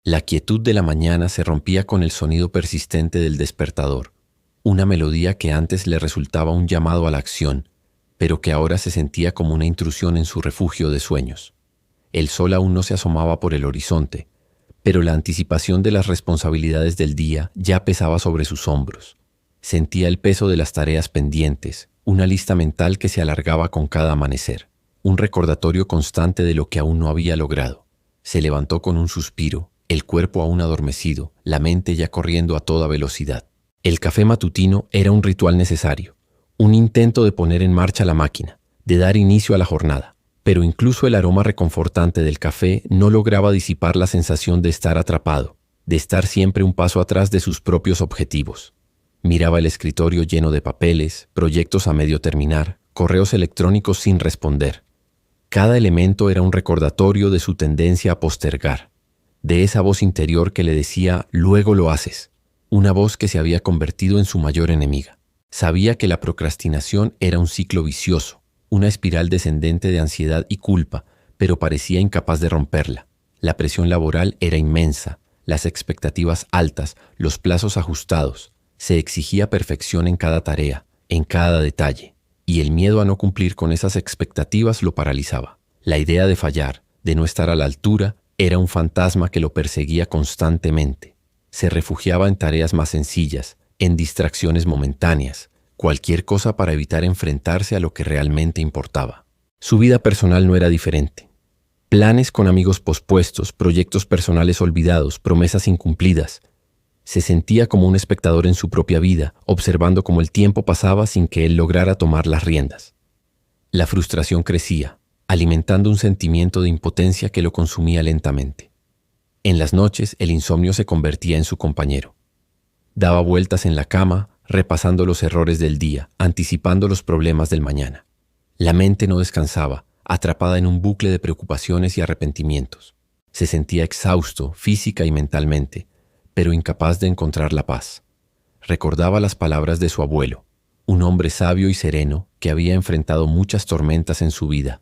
La quietud de la mañana se rompía con el sonido persistente del despertador, una melodía que antes le resultaba un llamado a la acción, pero que ahora se sentía como una intrusión en su refugio de sueños. El sol aún no se asomaba por el horizonte, pero la anticipación de las responsabilidades del día ya pesaba sobre sus hombros. Sentía el peso de las tareas pendientes, una lista mental que se alargaba con cada amanecer, un recordatorio constante de lo que aún no había logrado. Se levantó con un suspiro, el cuerpo aún adormecido, la mente ya corriendo a toda velocidad. El café matutino era un ritual necesario, un intento de poner en marcha la máquina, de dar inicio a la jornada. Pero incluso el aroma reconfortante del café no lograba disipar la sensación de estar atrapado, de estar siempre un paso atrás de sus propios objetivos. Miraba el escritorio lleno de papeles, proyectos a medio terminar, correos electrónicos sin responder. Cada elemento era un recordatorio de su tendencia a postergar, de esa voz interior que le decía «luego lo haces», una voz que se había convertido en su mayor enemiga. Sabía que la procrastinación era un ciclo vicioso, una espiral descendente de ansiedad y culpa, pero parecía incapaz de romperla. La presión laboral era inmensa, las expectativas altas, los plazos ajustados. Se exigía perfección en cada tarea, en cada detalle, y el miedo a no cumplir con esas expectativas lo paralizaba. La idea de fallar, de no estar a la altura, era un fantasma que lo perseguía constantemente. Se refugiaba en tareas más sencillas, en distracciones momentáneas, cualquier cosa para evitar enfrentarse a lo que realmente importaba. Su vida personal no era diferente. Planes con amigos pospuestos, proyectos personales olvidados, promesas incumplidas. Se sentía como un espectador en su propia vida, observando cómo el tiempo pasaba sin que él lograra tomar las riendas. La frustración crecía, alimentando un sentimiento de impotencia que lo consumía lentamente. En las noches, el insomnio se convertía en su compañero. Daba vueltas en la cama, repasando los errores del día, anticipando los problemas del mañana. La mente no descansaba, atrapada en un bucle de preocupaciones y arrepentimientos. Se sentía exhausto, física y mentalmente, pero incapaz de encontrar la paz. Recordaba las palabras de su abuelo, un hombre sabio y sereno que había enfrentado muchas tormentas en su vida.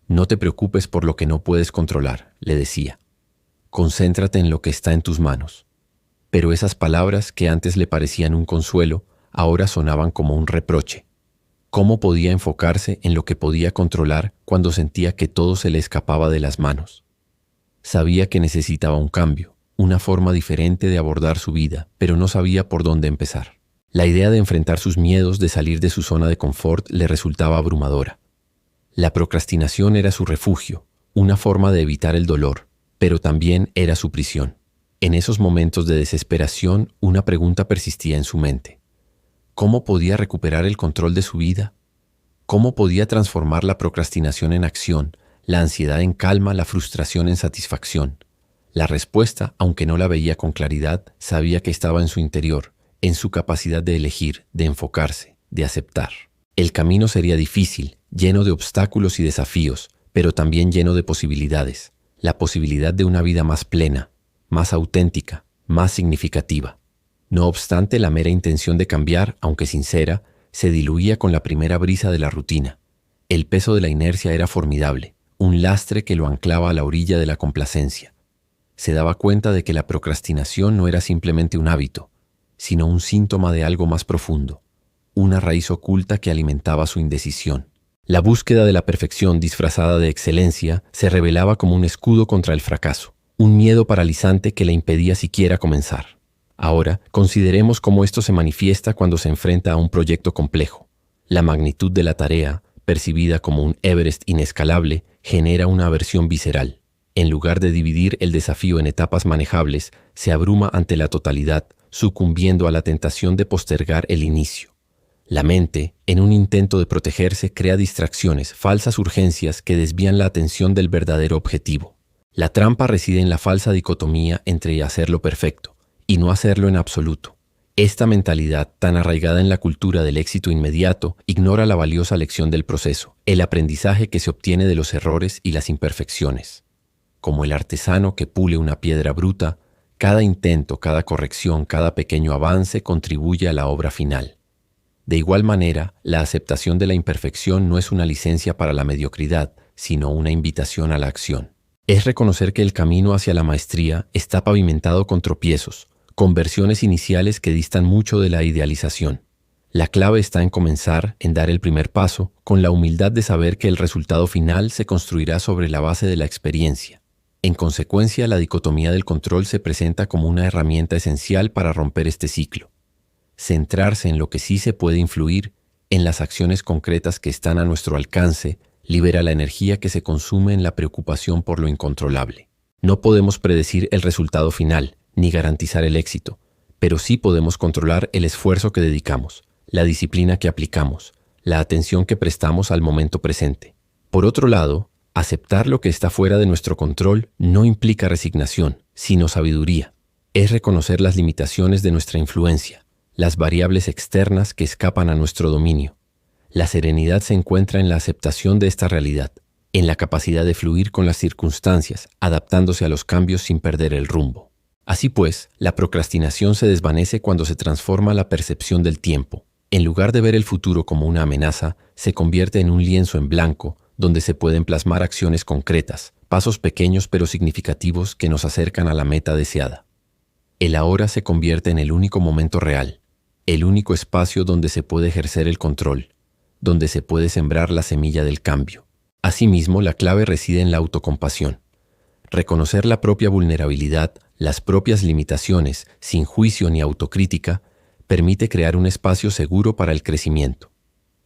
«No te preocupes por lo que no puedes controlar», le decía. «Concéntrate en lo que está en tus manos». Pero esas palabras que antes le parecían un consuelo, ahora sonaban como un reproche. ¿Cómo podía enfocarse en lo que podía controlar cuando sentía que todo se le escapaba de las manos? Sabía que necesitaba un cambio, una forma diferente de abordar su vida, pero no sabía por dónde empezar. La idea de enfrentar sus miedos, de salir de su zona de confort, le resultaba abrumadora. La procrastinación era su refugio, una forma de evitar el dolor, pero también era su prisión. En esos momentos de desesperación, una pregunta persistía en su mente. ¿Cómo podía recuperar el control de su vida? ¿Cómo podía transformar la procrastinación en acción, la ansiedad en calma, la frustración en satisfacción? La respuesta, aunque no la veía con claridad, sabía que estaba en su interior, en su capacidad de elegir, de enfocarse, de aceptar. El camino sería difícil, lleno de obstáculos y desafíos, pero también lleno de posibilidades. La posibilidad de una vida más plena, más auténtica, más significativa. No obstante, la mera intención de cambiar, aunque sincera, se diluía con la primera brisa de la rutina. El peso de la inercia era formidable, un lastre que lo anclaba a la orilla de la complacencia. Se daba cuenta de que la procrastinación no era simplemente un hábito, sino un síntoma de algo más profundo, una raíz oculta que alimentaba su indecisión. La búsqueda de la perfección disfrazada de excelencia se revelaba como un escudo contra el fracaso, un miedo paralizante que le impedía siquiera comenzar. Ahora, consideremos cómo esto se manifiesta cuando se enfrenta a un proyecto complejo. La magnitud de la tarea, percibida como un Everest inescalable, genera una aversión visceral. En lugar de dividir el desafío en etapas manejables, se abruma ante la totalidad, sucumbiendo a la tentación de postergar el inicio. La mente, en un intento de protegerse, crea distracciones, falsas urgencias que desvían la atención del verdadero objetivo. La trampa reside en la falsa dicotomía entre hacerlo perfecto y no hacerlo en absoluto. Esta mentalidad, tan arraigada en la cultura del éxito inmediato, ignora la valiosa lección del proceso, el aprendizaje que se obtiene de los errores y las imperfecciones. Como el artesano que pule una piedra bruta, cada intento, cada corrección, cada pequeño avance contribuye a la obra final. De igual manera, la aceptación de la imperfección no es una licencia para la mediocridad, sino una invitación a la acción. Es reconocer que el camino hacia la maestría está pavimentado con tropiezos, con versiones iniciales que distan mucho de la idealización. La clave está en comenzar, en dar el primer paso, con la humildad de saber que el resultado final se construirá sobre la base de la experiencia. En consecuencia, la dicotomía del control se presenta como una herramienta esencial para romper este ciclo. Centrarse en lo que sí se puede influir, en las acciones concretas que están a nuestro alcance, libera la energía que se consume en la preocupación por lo incontrolable. No podemos predecir el resultado final, ni garantizar el éxito, pero sí podemos controlar el esfuerzo que dedicamos, la disciplina que aplicamos, la atención que prestamos al momento presente. Por otro lado, aceptar lo que está fuera de nuestro control no implica resignación, sino sabiduría. Es reconocer las limitaciones de nuestra influencia, las variables externas que escapan a nuestro dominio. La serenidad se encuentra en la aceptación de esta realidad, en la capacidad de fluir con las circunstancias, adaptándose a los cambios sin perder el rumbo. Así pues, la procrastinación se desvanece cuando se transforma la percepción del tiempo. En lugar de ver el futuro como una amenaza, se convierte en un lienzo en blanco, donde se pueden plasmar acciones concretas, pasos pequeños pero significativos que nos acercan a la meta deseada. El ahora se convierte en el único momento real, el único espacio donde se puede ejercer el control, donde se puede sembrar la semilla del cambio. Asimismo, la clave reside en la autocompasión. Reconocer la propia vulnerabilidad, las propias limitaciones, sin juicio ni autocrítica, permite crear un espacio seguro para el crecimiento.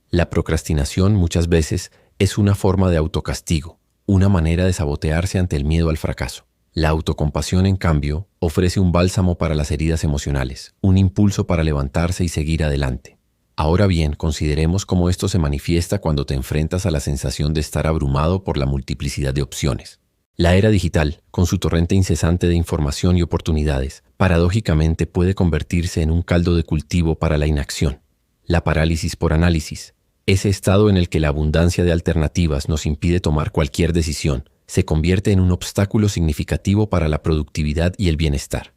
La procrastinación muchas veces es una forma de autocastigo, una manera de sabotearse ante el miedo al fracaso. La autocompasión, en cambio, ofrece un bálsamo para las heridas emocionales, un impulso para levantarse y seguir adelante. Ahora bien, consideremos cómo esto se manifiesta cuando te enfrentas a la sensación de estar abrumado por la multiplicidad de opciones. La era digital, con su torrente incesante de información y oportunidades, paradójicamente puede convertirse en un caldo de cultivo para la inacción. La parálisis por análisis, ese estado en el que la abundancia de alternativas nos impide tomar cualquier decisión, se convierte en un obstáculo significativo para la productividad y el bienestar.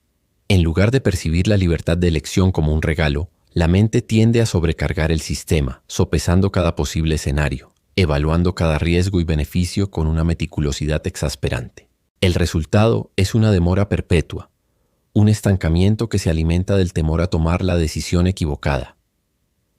En lugar de percibir la libertad de elección como un regalo, la mente tiende a sobrecargar el sistema, sopesando cada posible escenario, evaluando cada riesgo y beneficio con una meticulosidad exasperante. El resultado es una demora perpetua, un estancamiento que se alimenta del temor a tomar la decisión equivocada.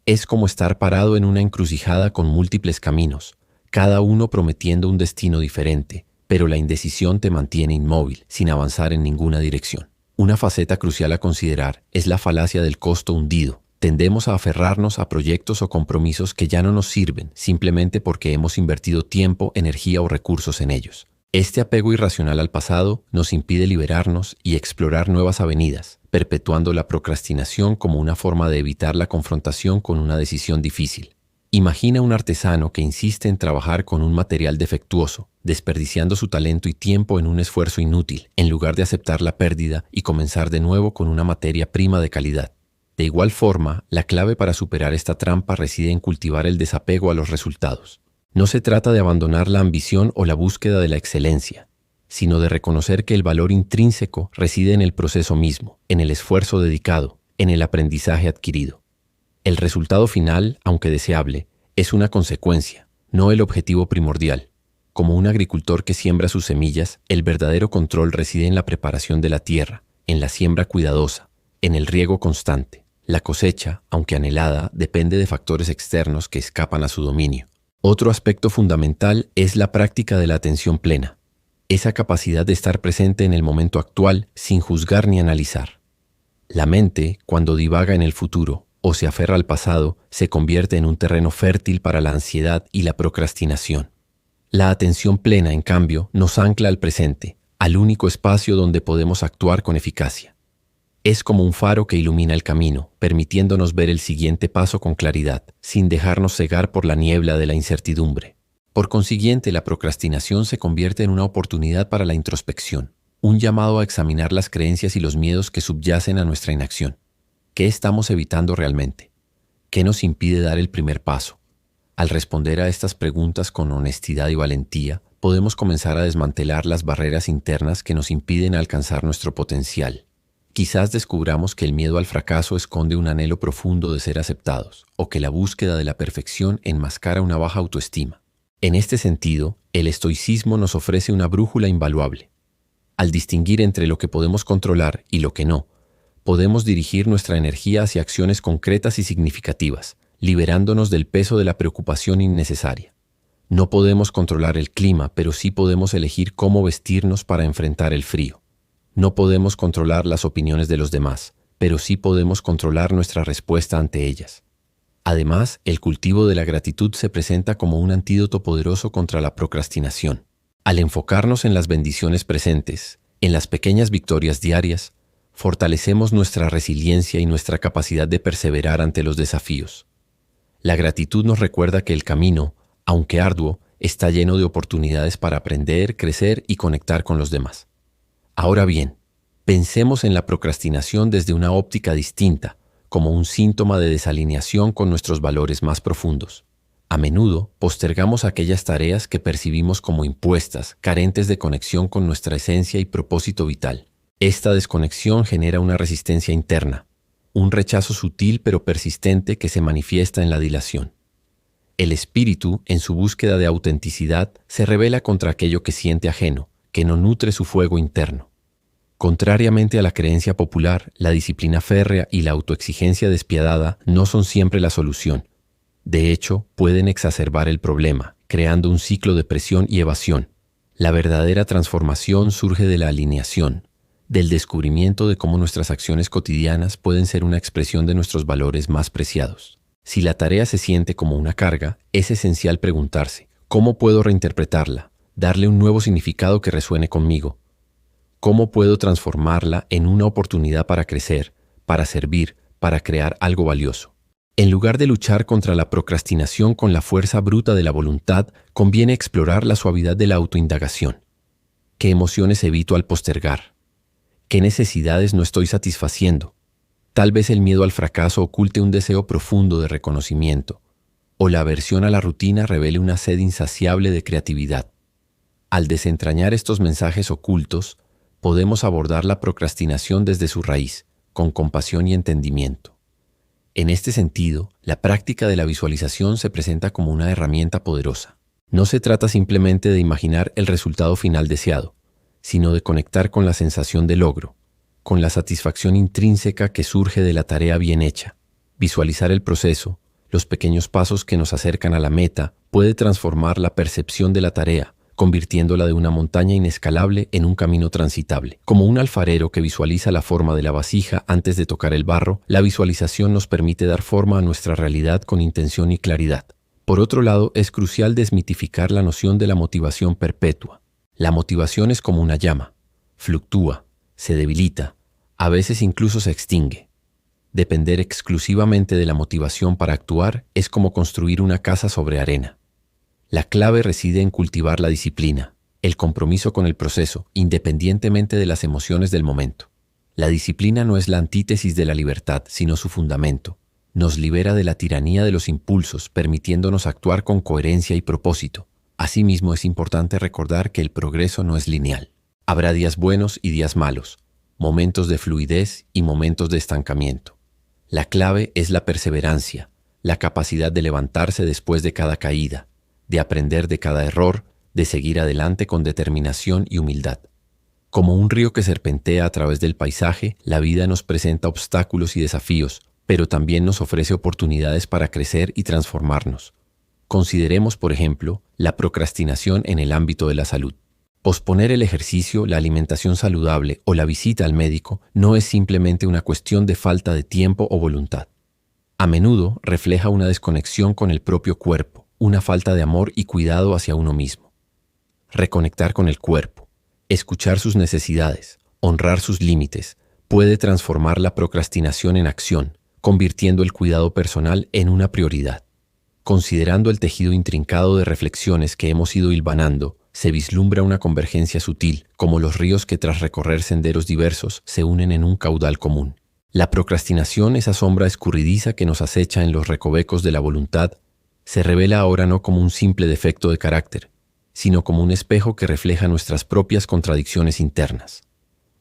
Es como estar parado en una encrucijada con múltiples caminos, cada uno prometiendo un destino diferente, pero la indecisión te mantiene inmóvil, sin avanzar en ninguna dirección. Una faceta crucial a considerar es la falacia del costo hundido. Tendemos a aferrarnos a proyectos o compromisos que ya no nos sirven simplemente porque hemos invertido tiempo, energía o recursos en ellos. Este apego irracional al pasado nos impide liberarnos y explorar nuevas avenidas, perpetuando la procrastinación como una forma de evitar la confrontación con una decisión difícil. Imagina un artesano que insiste en trabajar con un material defectuoso, desperdiciando su talento y tiempo en un esfuerzo inútil, en lugar de aceptar la pérdida y comenzar de nuevo con una materia prima de calidad. De igual forma, la clave para superar esta trampa reside en cultivar el desapego a los resultados. No se trata de abandonar la ambición o la búsqueda de la excelencia, sino de reconocer que el valor intrínseco reside en el proceso mismo, en el esfuerzo dedicado, en el aprendizaje adquirido. El resultado final, aunque deseable, es una consecuencia, no el objetivo primordial. Como un agricultor que siembra sus semillas, el verdadero control reside en la preparación de la tierra, en la siembra cuidadosa, en el riego constante. La cosecha, aunque anhelada, depende de factores externos que escapan a su dominio. Otro aspecto fundamental es la práctica de la atención plena, esa capacidad de estar presente en el momento actual sin juzgar ni analizar. La mente, cuando divaga en el futuro o se aferra al pasado, se convierte en un terreno fértil para la ansiedad y la procrastinación. La atención plena, en cambio, nos ancla al presente, al único espacio donde podemos actuar con eficacia. Es como un faro que ilumina el camino, permitiéndonos ver el siguiente paso con claridad, sin dejarnos cegar por la niebla de la incertidumbre. Por consiguiente, la procrastinación se convierte en una oportunidad para la introspección, un llamado a examinar las creencias y los miedos que subyacen a nuestra inacción. ¿Qué estamos evitando realmente? ¿Qué nos impide dar el primer paso? Al responder a estas preguntas con honestidad y valentía, podemos comenzar a desmantelar las barreras internas que nos impiden alcanzar nuestro potencial. Quizás descubramos que el miedo al fracaso esconde un anhelo profundo de ser aceptados, o que la búsqueda de la perfección enmascara una baja autoestima. En este sentido, el estoicismo nos ofrece una brújula invaluable. Al distinguir entre lo que podemos controlar y lo que no, podemos dirigir nuestra energía hacia acciones concretas y significativas, liberándonos del peso de la preocupación innecesaria. No podemos controlar el clima, pero sí podemos elegir cómo vestirnos para enfrentar el frío. No podemos controlar las opiniones de los demás, pero sí podemos controlar nuestra respuesta ante ellas. Además, el cultivo de la gratitud se presenta como un antídoto poderoso contra la procrastinación. Al enfocarnos en las bendiciones presentes, en las pequeñas victorias diarias, fortalecemos nuestra resiliencia y nuestra capacidad de perseverar ante los desafíos. La gratitud nos recuerda que el camino, aunque arduo, está lleno de oportunidades para aprender, crecer y conectar con los demás. Ahora bien, pensemos en la procrastinación desde una óptica distinta, como un síntoma de desalineación con nuestros valores más profundos. A menudo postergamos aquellas tareas que percibimos como impuestas, carentes de conexión con nuestra esencia y propósito vital. Esta desconexión genera una resistencia interna, un rechazo sutil pero persistente que se manifiesta en la dilación. El espíritu, en su búsqueda de autenticidad, se rebela contra aquello que siente ajeno, que no nutre su fuego interno. Contrariamente a la creencia popular, la disciplina férrea y la autoexigencia despiadada no son siempre la solución. De hecho, pueden exacerbar el problema, creando un ciclo de presión y evasión. La verdadera transformación surge de la alineación, del descubrimiento de cómo nuestras acciones cotidianas pueden ser una expresión de nuestros valores más preciados. Si la tarea se siente como una carga, es esencial preguntarse, ¿cómo puedo reinterpretarla, darle un nuevo significado que resuene conmigo? ¿Cómo puedo transformarla en una oportunidad para crecer, para servir, para crear algo valioso? En lugar de luchar contra la procrastinación con la fuerza bruta de la voluntad, conviene explorar la suavidad de la autoindagación. ¿Qué emociones evito al postergar? ¿Qué necesidades no estoy satisfaciendo? Tal vez el miedo al fracaso oculte un deseo profundo de reconocimiento, o la aversión a la rutina revele una sed insaciable de creatividad. Al desentrañar estos mensajes ocultos, podemos abordar la procrastinación desde su raíz, con compasión y entendimiento. En este sentido, la práctica de la visualización se presenta como una herramienta poderosa. No se trata simplemente de imaginar el resultado final deseado, sino de conectar con la sensación de logro, con la satisfacción intrínseca que surge de la tarea bien hecha. Visualizar el proceso, los pequeños pasos que nos acercan a la meta, puede transformar la percepción de la tarea, convirtiéndola de una montaña inescalable en un camino transitable. Como un alfarero que visualiza la forma de la vasija antes de tocar el barro, la visualización nos permite dar forma a nuestra realidad con intención y claridad. Por otro lado, es crucial desmitificar la noción de la motivación perpetua. La motivación es como una llama, fluctúa, se debilita, a veces incluso se extingue. Depender exclusivamente de la motivación para actuar es como construir una casa sobre arena. La clave reside en cultivar la disciplina, el compromiso con el proceso, independientemente de las emociones del momento. La disciplina no es la antítesis de la libertad, sino su fundamento. Nos libera de la tiranía de los impulsos, permitiéndonos actuar con coherencia y propósito. Asimismo, es importante recordar que el progreso no es lineal. Habrá días buenos y días malos, momentos de fluidez y momentos de estancamiento. La clave es la perseverancia, la capacidad de levantarse después de cada caída, de aprender de cada error, de seguir adelante con determinación y humildad. Como un río que serpentea a través del paisaje, la vida nos presenta obstáculos y desafíos, pero también nos ofrece oportunidades para crecer y transformarnos. Consideremos, por ejemplo, la procrastinación en el ámbito de la salud. Posponer el ejercicio, la alimentación saludable o la visita al médico no es simplemente una cuestión de falta de tiempo o voluntad. A menudo refleja una desconexión con el propio cuerpo, una falta de amor y cuidado hacia uno mismo. Reconectar con el cuerpo, escuchar sus necesidades, honrar sus límites, puede transformar la procrastinación en acción, convirtiendo el cuidado personal en una prioridad. Considerando el tejido intrincado de reflexiones que hemos ido hilvanando, se vislumbra una convergencia sutil, como los ríos que tras recorrer senderos diversos se unen en un caudal común. La procrastinación, esa sombra escurridiza que nos acecha en los recovecos de la voluntad, se revela ahora no como un simple defecto de carácter, sino como un espejo que refleja nuestras propias contradicciones internas.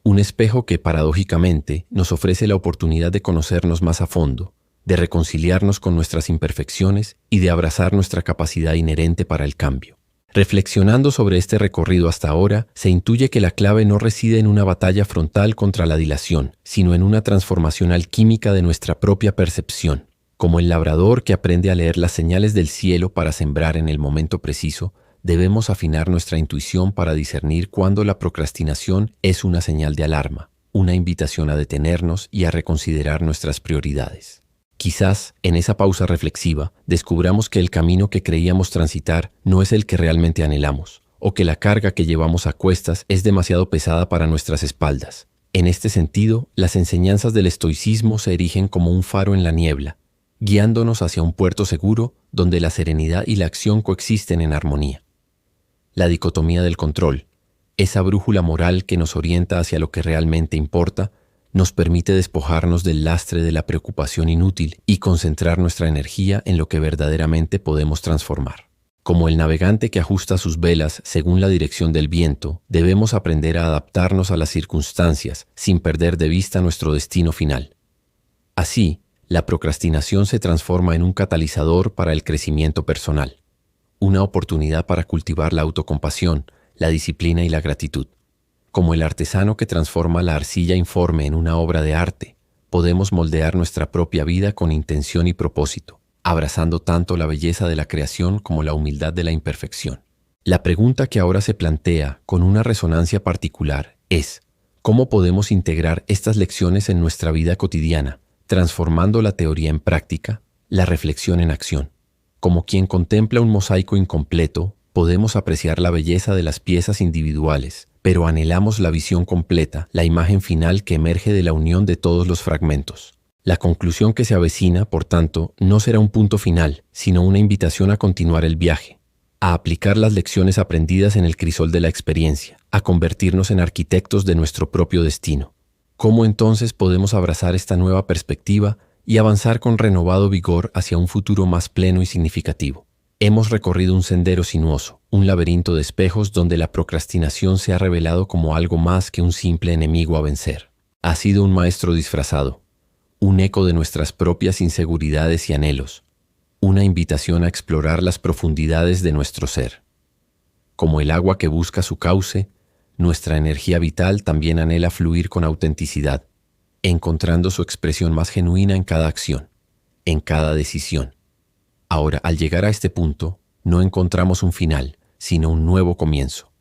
Un espejo que, paradójicamente, nos ofrece la oportunidad de conocernos más a fondo, de reconciliarnos con nuestras imperfecciones y de abrazar nuestra capacidad inherente para el cambio. Reflexionando sobre este recorrido hasta ahora, se intuye que la clave no reside en una batalla frontal contra la dilación, sino en una transformación alquímica de nuestra propia percepción. Como el labrador que aprende a leer las señales del cielo para sembrar en el momento preciso, debemos afinar nuestra intuición para discernir cuándo la procrastinación es una señal de alarma, una invitación a detenernos y a reconsiderar nuestras prioridades. Quizás, en esa pausa reflexiva, descubramos que el camino que creíamos transitar no es el que realmente anhelamos, o que la carga que llevamos a cuestas es demasiado pesada para nuestras espaldas. En este sentido, las enseñanzas del estoicismo se erigen como un faro en la niebla, guiándonos hacia un puerto seguro donde la serenidad y la acción coexisten en armonía. La dicotomía del control, esa brújula moral que nos orienta hacia lo que realmente importa, nos permite despojarnos del lastre de la preocupación inútil y concentrar nuestra energía en lo que verdaderamente podemos transformar. Como el navegante que ajusta sus velas según la dirección del viento, debemos aprender a adaptarnos a las circunstancias sin perder de vista nuestro destino final. Así, la procrastinación se transforma en un catalizador para el crecimiento personal, una oportunidad para cultivar la autocompasión, la disciplina y la gratitud. Como el artesano que transforma la arcilla informe en una obra de arte, podemos moldear nuestra propia vida con intención y propósito, abrazando tanto la belleza de la creación como la humildad de la imperfección. La pregunta que ahora se plantea con una resonancia particular es: ¿cómo podemos integrar estas lecciones en nuestra vida cotidiana, transformando la teoría en práctica, la reflexión en acción? Como quien contempla un mosaico incompleto, podemos apreciar la belleza de las piezas individuales, pero anhelamos la visión completa, la imagen final que emerge de la unión de todos los fragmentos. La conclusión que se avecina, por tanto, no será un punto final, sino una invitación a continuar el viaje, a aplicar las lecciones aprendidas en el crisol de la experiencia, a convertirnos en arquitectos de nuestro propio destino. ¿Cómo entonces podemos abrazar esta nueva perspectiva y avanzar con renovado vigor hacia un futuro más pleno y significativo? Hemos recorrido un sendero sinuoso, un laberinto de espejos donde la procrastinación se ha revelado como algo más que un simple enemigo a vencer. Ha sido un maestro disfrazado, un eco de nuestras propias inseguridades y anhelos, una invitación a explorar las profundidades de nuestro ser. Como el agua que busca su cauce, nuestra energía vital también anhela fluir con autenticidad, encontrando su expresión más genuina en cada acción, en cada decisión. Ahora, al llegar a este punto, no encontramos un final, sino un nuevo comienzo.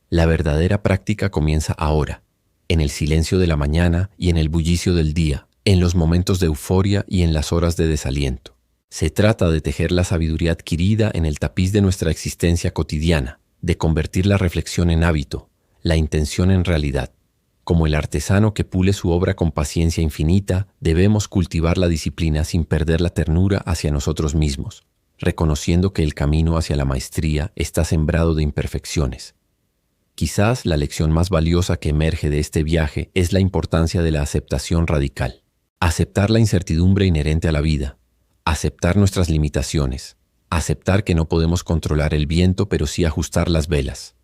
La verdadera práctica comienza ahora, en el silencio de la mañana y en el bullicio del día, en los momentos de euforia y en las horas de desaliento. Se trata de tejer la sabiduría adquirida en el tapiz de nuestra existencia cotidiana, de convertir la reflexión en hábito, la intención en realidad. Como el artesano que pule su obra con paciencia infinita, debemos cultivar la disciplina sin perder la ternura hacia nosotros mismos, reconociendo que el camino hacia la maestría está sembrado de imperfecciones. Quizás la lección más valiosa que emerge de este viaje es la importancia de la aceptación radical. Aceptar la incertidumbre inherente a la vida, aceptar nuestras limitaciones, aceptar que no podemos controlar el viento pero sí ajustar las velas.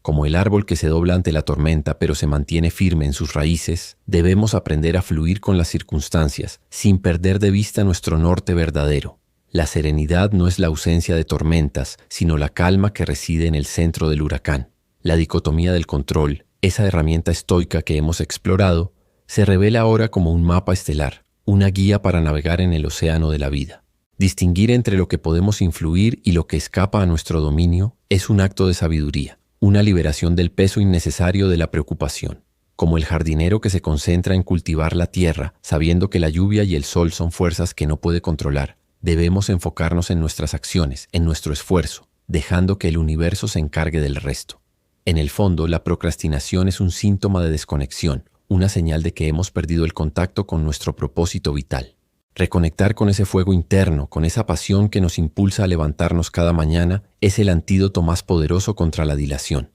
Como el árbol que se dobla ante la tormenta pero se mantiene firme en sus raíces, debemos aprender a fluir con las circunstancias sin perder de vista nuestro norte verdadero. La serenidad no es la ausencia de tormentas, sino la calma que reside en el centro del huracán. La dicotomía del control, esa herramienta estoica que hemos explorado, se revela ahora como un mapa estelar, una guía para navegar en el océano de la vida. Distinguir entre lo que podemos influir y lo que escapa a nuestro dominio es un acto de sabiduría, una liberación del peso innecesario de la preocupación. Como el jardinero que se concentra en cultivar la tierra, sabiendo que la lluvia y el sol son fuerzas que no puede controlar, debemos enfocarnos en nuestras acciones, en nuestro esfuerzo, dejando que el universo se encargue del resto. En el fondo, la procrastinación es un síntoma de desconexión, una señal de que hemos perdido el contacto con nuestro propósito vital. Reconectar con ese fuego interno, con esa pasión que nos impulsa a levantarnos cada mañana, es el antídoto más poderoso contra la dilación.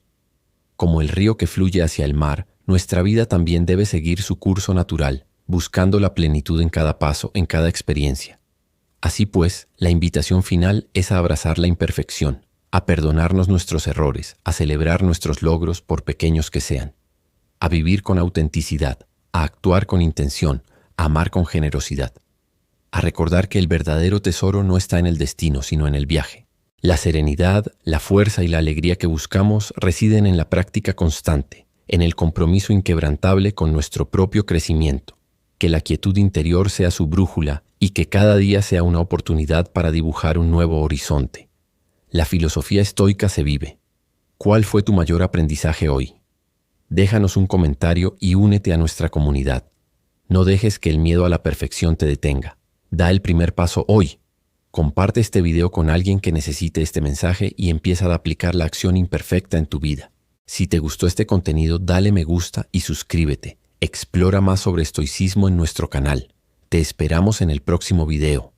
Como el río que fluye hacia el mar, nuestra vida también debe seguir su curso natural, buscando la plenitud en cada paso, en cada experiencia. Así pues, la invitación final es a abrazar la imperfección, a perdonarnos nuestros errores, a celebrar nuestros logros por pequeños que sean, a vivir con autenticidad, a actuar con intención, a amar con generosidad. a recordar que el verdadero tesoro no está en el destino, sino en el viaje. La serenidad, la fuerza y la alegría que buscamos residen en la práctica constante, en el compromiso inquebrantable con nuestro propio crecimiento. Que la quietud interior sea su brújula y que cada día sea una oportunidad para dibujar un nuevo horizonte. La filosofía estoica se vive. ¿Cuál fue tu mayor aprendizaje hoy? Déjanos un comentario y únete a nuestra comunidad. No dejes que el miedo a la perfección te detenga. Da el primer paso hoy. Comparte este video con alguien que necesite este mensaje y empieza a aplicar la acción imperfecta en tu vida. Si te gustó este contenido, dale me gusta y suscríbete. Explora más sobre estoicismo en nuestro canal. Te esperamos en el próximo video.